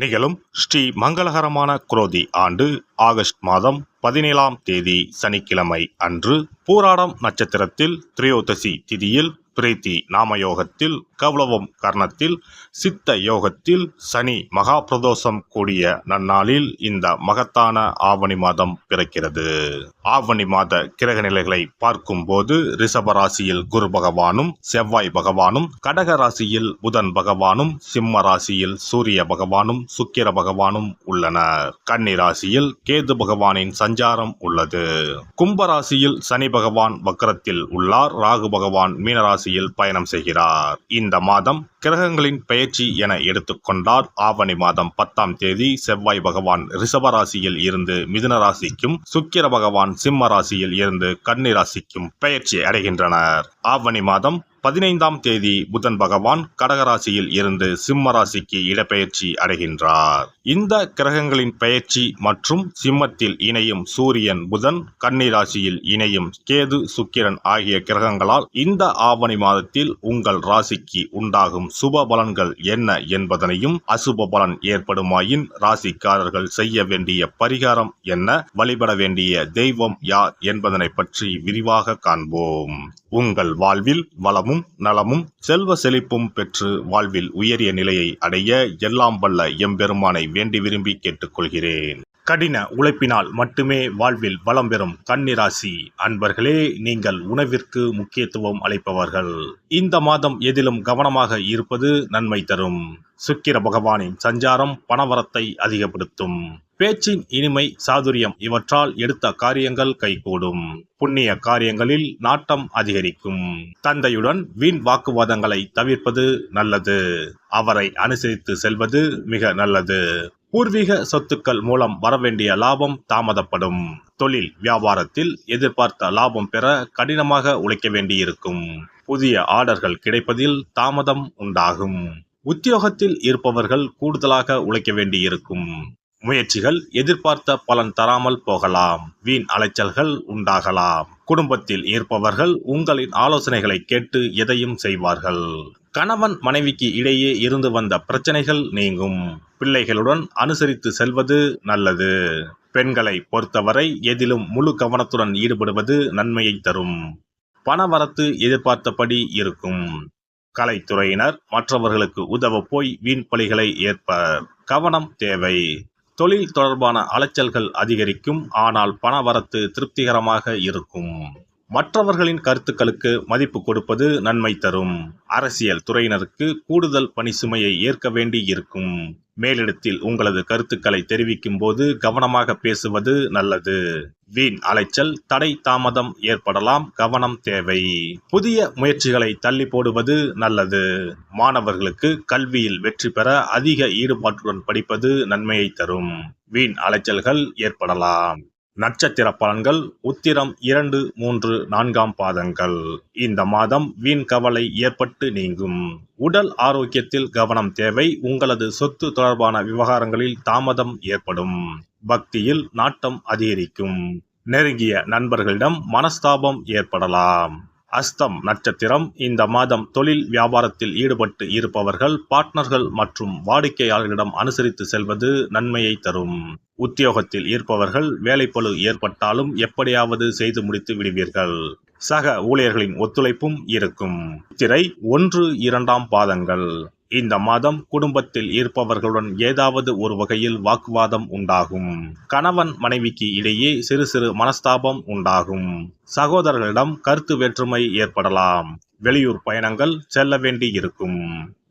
நிகழும் ஸ்ரீ மங்களகரமான குரோதி ஆண்டு ஆகஸ்ட் மாதம் 17ஆம் தேதி சனிக்கிழமை அன்று பூராடம் நட்சத்திரத்தில் திரையோதசி திதியில் பிரீத்தி நாமயோகத்தில் கௌளவம் கர்ணத்தில் சித்த யோகத்தில் சனி மகா பிரதோஷம் கூடிய நன்னாளில் இந்த மகத்தான ஆவணி மாதம் பிறக்கிறது. ஆவணி மாத கிரக நிலைகளை பார்க்கும்போது ரிஷப ராசியில் குரு பகவானும் செவ்வாய் பகவானும், கடக ராசியில் புதன் பகவானும், சிம்ம ராசியில் சூரிய பகவானும் சுக்கிர பகவானும் உள்ளனர். கன்னி ராசியில் கேது பகவானின் சஞ்சாரம் உள்ளது. கும்ப ராசியில் சனி பகவான் வக்ரத்தில் உள்ளார். ராகு பகவான் மீனராசியில் பயணம் செய்கிறார். இந்த மாதம் கிரகங்களின் பெயர்ச்சி என எடுத்துக்கொண்டால் ஆவணி மாதம் 10ஆம் தேதி செவ்வாய் பகவான் ரிஷப ராசியில் இருந்து மிதுன ராசிக்கும், சுக்கிர பகவான் சிம்ம ராசியில் இருந்து கன்னி ராசிக்கும் பெயர்ச்சி அடைகின்றனர். ஆவணி மாதம் 15ஆம் தேதி புதன் பகவான் கடகராசியில் இருந்து சிம்ம ராசிக்கு இடப்பெயர்ச்சி அடைகின்றார். இந்த கிரகங்களின் பெயர்ச்சி மற்றும் சிம்மத்தில் இணையும் சூரியன் புதன், கன்னி ராசியில் இணையும் கேது சுக்கிரன் ஆகிய கிரகங்களால் இந்த ஆவணி மாதத்தில் உங்கள் ராசிக்கு உண்டாகும் சுப பலன்கள் என்ன என்பதனையும், அசுப பலன் ஏற்படுமாயின் ராசிக்காரர்கள் செய்ய வேண்டிய பரிகாரம் என்ன, வழிபட வேண்டிய தெய்வம் யார் என்பதனை பற்றி விரிவாக காண்போம். உங்கள் வாழ்வில் வளமும் நலமும் செல்வ செழிப்பும் பெற்று வாழ்வில் உயரிய நிலையை அடைய எல்லாம் வல்ல எம்பெருமானை வேண்டி விரும்பி கேட்டுக்கொள்கிறேன். கடின உழைப்பினால் மட்டுமே வாழ்வில் வளம் பெறும் கன்னிராசி அன்பர்களே, நீங்கள் உணவிற்கு முக்கியத்துவம் அளிப்பவர்கள். இந்த மாதம் எதிலும் கவனமாக இருப்பது நன்மை தரும். சுக்கிர பகவானின் சஞ்சாரம் பணவரத்தை அதிகப்படுத்தும். பேச்சின் இனிமை சாதுரியம் இவற்றால் எடுத்த காரியங்கள் கைகூடும். புண்ணிய காரியங்களில் நாட்டம் அதிகரிக்கும். தந்தையுடன் வீண் வாக்குவாதங்களை தவிர்ப்பது நல்லது. அவரை அனுசரித்து செல்வது மிக நல்லது. பூர்வீக சொத்துக்கள் மூலம் வரவேண்டிய லாபம் தாமதப்படும். தொழில் வியாபாரத்தில் எதிர்பார்த்த லாபம் பெற கடினமாக உழைக்க வேண்டியிருக்கும். புதிய ஆர்டர்கள் கிடைப்பதில் தாமதம் உண்டாகும். உத்தியோகத்தில் இருப்பவர்கள் கூடுதலாக உழைக்க வேண்டியிருக்கும். முயற்சிகள் எதிர்பார்த்த பலன் தராமல் போகலாம். வீண் அலைச்சல்கள் உண்டாகலாம். குடும்பத்தில் இருப்பவர்கள் உங்களின் ஆலோசனைகளை கேட்டு எதையும் செய்வார்கள். கணவன் மனைவிக்கு இடையே இருந்து வந்த பிரச்சனைகள் நீங்கும். பிள்ளைகளுடன் அனுசரித்து செல்வது நல்லது. பெண்களை பொறுத்தவரை எதிலும் முழு கவனத்துடன் ஈடுபடுவது நன்மையை தரும். பணவரத்து எதிர்பார்த்தபடி இருக்கும். கலைத்துறையினர் மற்றவர்களுக்கு உதவ போய் வீண் பழிகளை ஏற்பர். கவனம் தேவை. தொழில் தொடர்பான அலைச்சல்கள் அதிகரிக்கும். ஆனால் பணவரத்து திருப்திகரமாக இருக்கும். மற்றவர்களின் கருத்துக்களுக்கு மதிப்பு கொடுப்பது நன்மை தரும். அரசியல் துறையினருக்கு கூடுதல் பணி சுமையை ஏற்க வேண்டி இருக்கும். மேலிடத்தில் உங்களது கருத்துக்களை தெரிவிக்கும் போது கவனமாக பேசுவது நல்லது. வீண் அலைச்சல் தடை தாமதம் ஏற்படலாம். கவனம் தேவை. புதிய முயற்சிகளை தள்ளி போடுவது நல்லது. மாணவர்களுக்கு கல்வியில் வெற்றி பெற அதிக ஈடுபாட்டுடன் படிப்பது நன்மையை தரும். வீண் அலைச்சல்கள் ஏற்படலாம். நட்சத்திர பலன்கள் உத்திரம் 2, 3, 4ஆம் பாதங்கள். இந்த மாதம் வீண் கவலை ஏற்பட்டு நீங்கும். உடல் ஆரோக்கியத்தில் கவனம் தேவை. உங்களது சொத்து தொடர்பான விவகாரங்களில் தாமதம் ஏற்படும். பக்தியில் நாட்டம் அதிகரிக்கும். நெருங்கிய நண்பர்களிடம் மனஸ்தாபம் ஏற்படலாம். அஸ்தம் நட்சத்திரம். இந்த மாதம் தொழில் வியாபாரத்தில் ஈடுபட்டு இருப்பவர்கள் பார்ட்னர்கள் மற்றும் வாடிக்கையாளர்களிடம் அனுசரித்து செல்வது நன்மையை தரும். உத்தியோகத்தில் இருப்பவர்கள் வேலைப்பளு ஏற்பட்டாலும் எப்படியாவது செய்து முடித்து விடுவீர்கள். சக ஊழியர்களின் ஒத்துழைப்பும் இருக்கும். சித்திரை 1, 2ஆம் பாதங்கள். இந்த மாதம் குடும்பத்தில் இருப்பவர்களுடன் ஏதாவது ஒரு வகையில் வாக்குவாதம் உண்டாகும். கணவன் மனைவிக்கு இடையே சிறு சிறு மனஸ்தாபம் உண்டாகும். சகோதரர்களிடம் கருத்து வேற்றுமை ஏற்படலாம். வெளியூர் பயணங்கள் செல்ல வேண்டி இருக்கும்.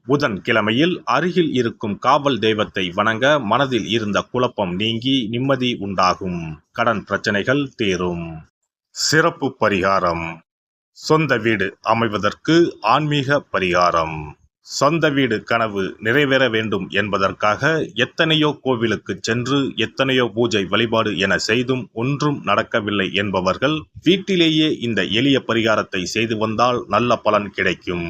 புதன் கிழமையில் அருகில் இருக்கும் காவல் தெய்வத்தை வணங்க மனதில் இருந்த குழப்பம் நீங்கி நிம்மதி உண்டாகும். கடன் பிரச்சனைகள் தீரும். சிறப்பு பரிகாரம். சொந்த வீடு அமைவதற்கு ஆன்மீக பரிகாரம். சொந்த வீடு கனவு நிறைவேற வேண்டும் என்பதற்காக எத்தனையோ கோவிலுக்கு சென்று எத்தனையோ பூஜை வழிபாடு என செய்தும் ஒன்றும் நடக்கவில்லை என்பவர்கள் வீட்டிலேயே இந்த எளிய பரிகாரத்தை செய்து வந்தால் நல்ல பலன் கிடைக்கும்.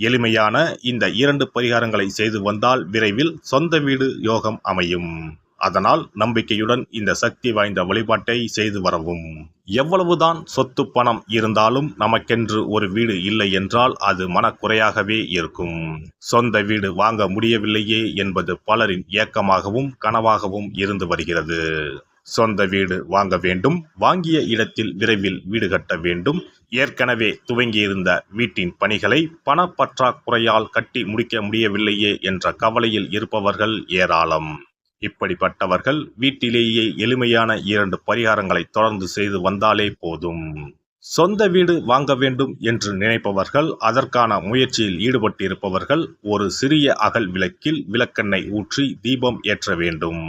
எளிமையான இந்த 2 பரிகாரங்களை செய்து வந்தால் விரைவில் சொந்த வீடு யோகம் அமையும். அதனால் நம்பிக்கையுடன் இந்த சக்தி வாய்ந்த வழிபாட்டை செய்து வரவும். எவ்வளவுதான் சொத்து பணம் இருந்தாலும் நமக்கென்று ஒரு வீடு இல்லை என்றால் அது மனக்குறையாகவே இருக்கும். சொந்த வீடு வாங்க முடியவில்லையே என்பது பலரின் ஏக்கமாகவும் கனவாகவும் இருந்து வருகிறது. சொந்த வீடு வாங்க வேண்டும், வாங்கிய இடத்தில் விரைவில் வீடு கட்ட வேண்டும், ஏற்கனவே துவங்கியிருந்த வீட்டின் பணிகளை பணப்பற்றாக்குறையால் கட்டி முடிக்க முடியவில்லையே என்ற கவலையில் இருப்பவர்கள் ஏராளம். இப்படிப்பட்டவர்கள் வீட்டிலேயே எளிமையான 2 பரிகாரங்களை தொடர்ந்து செய்து வந்தாலே போதும். சொந்த வீடு வாங்க வேண்டும் என்று நினைப்பவர்கள், அதற்கான முயற்சியில் ஈடுபட்டிருப்பவர்கள் ஒரு சிறிய அகல் விளக்கில் விளக்கெண்ணெய் ஊற்றி தீபம் ஏற்ற வேண்டும்.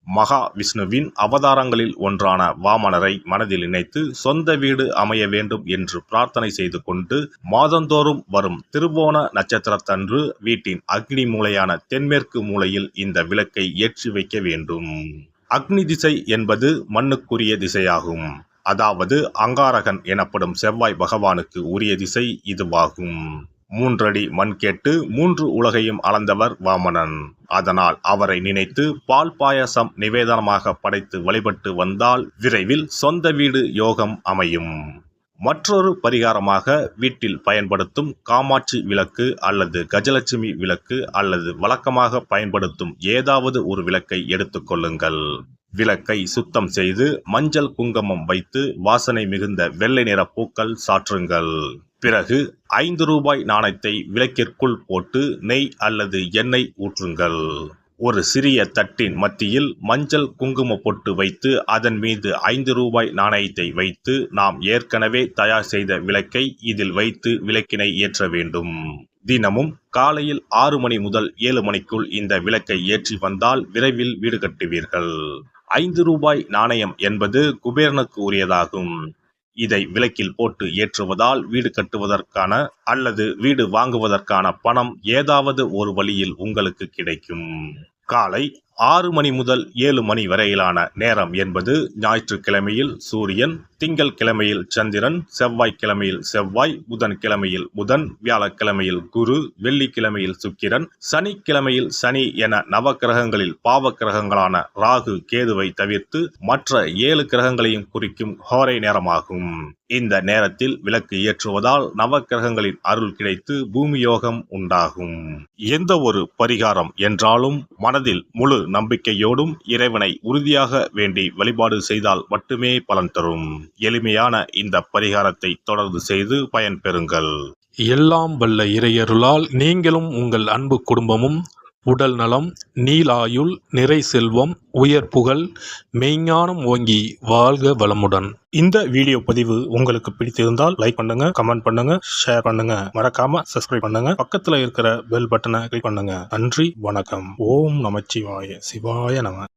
மகா விஷ்ணுவின் அவதாரங்களில் ஒன்றான வாமனரை மனதில் நினைத்து சொந்த வீடு அமைய வேண்டும் என்று பிரார்த்தனை செய்து கொண்டு மாதந்தோறும் வரும் திருவோண நட்சத்திரத்தன்று வீட்டின் அக்னி மூலையான தென்மேற்கு மூலையில் இந்த விளக்கை ஏற்றி வைக்க வேண்டும். அக்னி திசை என்பது மண்ணுக்குரிய திசையாகும். அதாவது அங்காரகன் எனப்படும் செவ்வாய் பகவானுக்கு உரிய திசை இதுவாகும். 3 அடி மண் கேட்டு 3 உலகையும் அளந்தவர் வாமனன். அதனால் அவரை நினைத்து பால் பாயசம் நிவேதனமாக படைத்து வழிபட்டு வந்தால் விரைவில் சொந்த வீடு யோகம் அமையும். மற்றொரு பரிகாரமாக வீட்டில் பயன்படுத்தும் காமாட்சி விளக்கு அல்லது கஜலட்சுமி விளக்கு அல்லது வழக்கமாக பயன்படுத்தும் ஏதாவது ஒரு விளக்கை எடுத்துக்கொள்ளுங்கள். விளக்கை சுத்தம் செய்து மஞ்சள் குங்குமம் வைத்து வாசனை மிகுந்த வெள்ளை நிற பூக்கள் சாற்றுங்கள். பிறகு 5 ரூபாய் நாணயத்தை விளக்கிற்குள் போட்டு நெய் அல்லது எண்ணெய் ஊற்றுங்கள். ஒரு சிறிய தட்டின் மத்தியில் மஞ்சள் குங்கும பொட்டு வைத்து அதன் மீது 5 ரூபாய் நாணயத்தை வைத்து நாம் ஏற்கனவே தயார் செய்த விளக்கை இதில் வைத்து விளக்கினை ஏற்ற வேண்டும். தினமும் காலையில் 6 மணி முதல் 7 மணிக்குள் இந்த விளக்கை ஏற்றி வந்தால் விரைவில் வீடு கட்டுவீர்கள். 5 ரூபாய் நாணயம் என்பது குபேரனுக்கு உரியதாகும். இதை விளக்கில் போட்டு ஏற்றுவதால் வீடு கட்டுவதற்கான அல்லது வீடு வாங்குவதற்கான பணம் ஏதாவது ஒரு வழியில் உங்களுக்கு கிடைக்கும். காலை 6 மணி முதல் 7 மணி வரையிலான நேரம் என்பது ஞாயிற்றுக்கிழமையில் சூரியன், திங்கள் கிழமையில் சந்திரன், செவ்வாய்க்கிழமையில் செவ்வாய், புதன் கிழமையில் புதன், வியாழக்கிழமையில் குரு, வெள்ளிக்கிழமையில் சுக்கிரன், சனிக்கிழமையில் சனி என நவக்கிரகங்களில் பாவ கிரகங்களான ராகு கேதுவை தவிர்த்து மற்ற 7 கிரகங்களையும் குறிக்கும் ஹோரை நேரமாகும். இந்த நேரத்தில் விளக்கு ஏற்றுவதால் நவக்கிரகங்களின் அருள் கிடைத்து பூமி யோகம் உண்டாகும். எந்த ஒரு பரிகாரம் என்றாலும் மனதில் முழு நம்பிக்கையோடும் இறைவனை உறுதியாக வேண்டி வழிபாடு செய்தால் மட்டுமே பலன் தரும். எளிமையான இந்த பரிகாரத்தை தொடர்ந்து செய்து பயன் பெறுங்கள். எல்லாம் வல்ல இறையருளால் நீங்களும் உங்கள் அன்பு குடும்பமும் உடல் நலம், நீலாயுள், நிறை செல்வம், உயர் புகழ், மெய்ஞானம் ஓங்கி வாழ்க வளமுடன். இந்த வீடியோ பதிவு உங்களுக்கு பிடித்திருந்தால் லைக் பண்ணுங்க, கமெண்ட் பண்ணுங்க, ஷேர் பண்ணுங்க, மறக்காம சப்ஸ்கிரைப் பண்ணுங்க, பக்கத்துல இருக்கிற பெல் பட்டனை கிளிக் பண்ணுங்க. நன்றி, வணக்கம். ஓம் நமச்சிவாய, சிவாய நம.